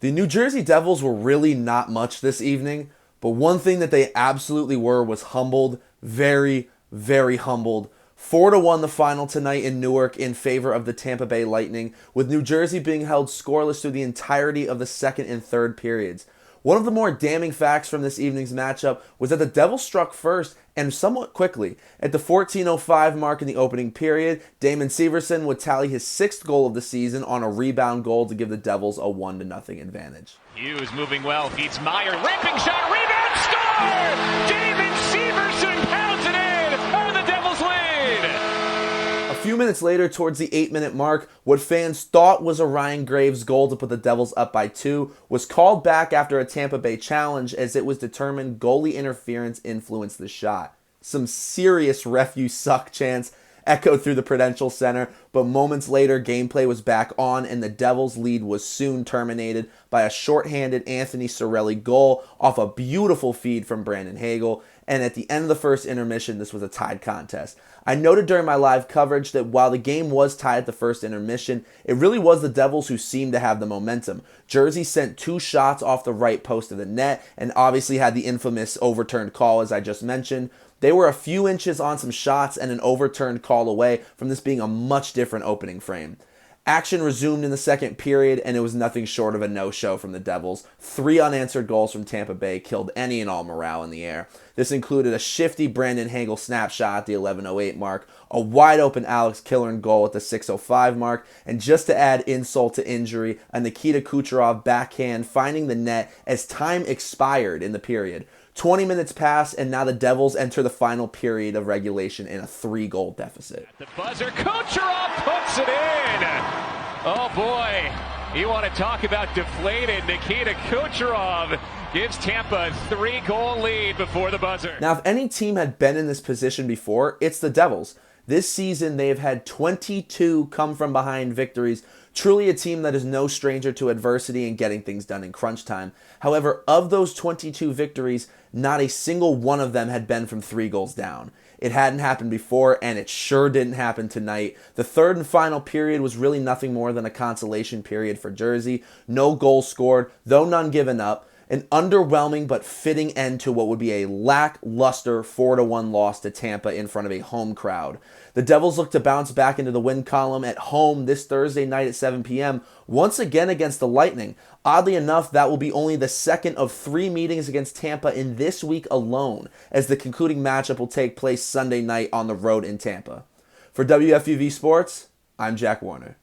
The New Jersey Devils were really not much this evening, but one thing that they absolutely were was humbled, very, very humbled. 4-1 the final tonight in Newark in favor of the Tampa Bay Lightning, with New Jersey being held scoreless through the entirety of the second and third periods. One of the more damning facts from this evening's matchup was that the Devils struck first and somewhat quickly. At the 14:05 mark in the opening period, Damon Severson would tally his sixth goal of the season on a rebound goal to give the Devils a 1-0 advantage. Hughes moving well, feeds Meyer, ripping shot, rebound, score! Damon Severson pounds it in, and the Devils lead! A few minutes later, towards the 8-minute mark, what fans thought was a Ryan Graves goal to put the Devils up by 2 was called back after a Tampa Bay challenge, as it was determined goalie interference influenced the shot. Some serious ref you suck chants echoed through the Prudential Center, but moments later, gameplay was back on, and the Devils' lead was soon terminated by a shorthanded Anthony Cirelli goal off a beautiful feed from Brandon Hagel. And at the end of the first intermission, this was a tied contest. I noted during my live coverage that while the game was tied at the first intermission, it really was the Devils who seemed to have the momentum. Jersey sent 2 shots off the right post of the net and obviously had the infamous overturned call, as I just mentioned. They were a few inches on some shots and an overturned call away from this being a much different opening frame. Action resumed in the second period, and it was nothing short of a no-show from the Devils. 3 unanswered goals from Tampa Bay killed any and all morale in the air. This included a shifty Brandon Hagel snapshot at the 11:08 mark, a wide-open Alex Killorn goal at the 6:05 mark, and just to add insult to injury, a Nikita Kucherov backhand finding the net as time expired in the period. 20 minutes pass, and now the Devils enter the final period of regulation in a 3-goal deficit. At the buzzer, Kucherov puts it in! Oh boy, you want to talk about deflated. Nikita Kucherov gives Tampa a 3-goal lead before the buzzer. Now, if any team had been in this position before, it's the Devils. This season, they have had 22 come-from-behind victories. Truly a team that is no stranger to adversity and getting things done in crunch time. However, of those 22 victories, not a single one of them had been from 3 goals down. It hadn't happened before, and it sure didn't happen tonight. The third and final period was really nothing more than a consolation period for Jersey. No goals scored, though none given up. An underwhelming but fitting end to what would be a lackluster 4-1 loss to Tampa in front of a home crowd. The Devils look to bounce back into the win column at home this Thursday night at 7 p.m., once again against the Lightning. Oddly enough, that will be only the second of 3 meetings against Tampa in this week alone, as the concluding matchup will take place Sunday night on the road in Tampa. For WFUV Sports, I'm Jack Warner.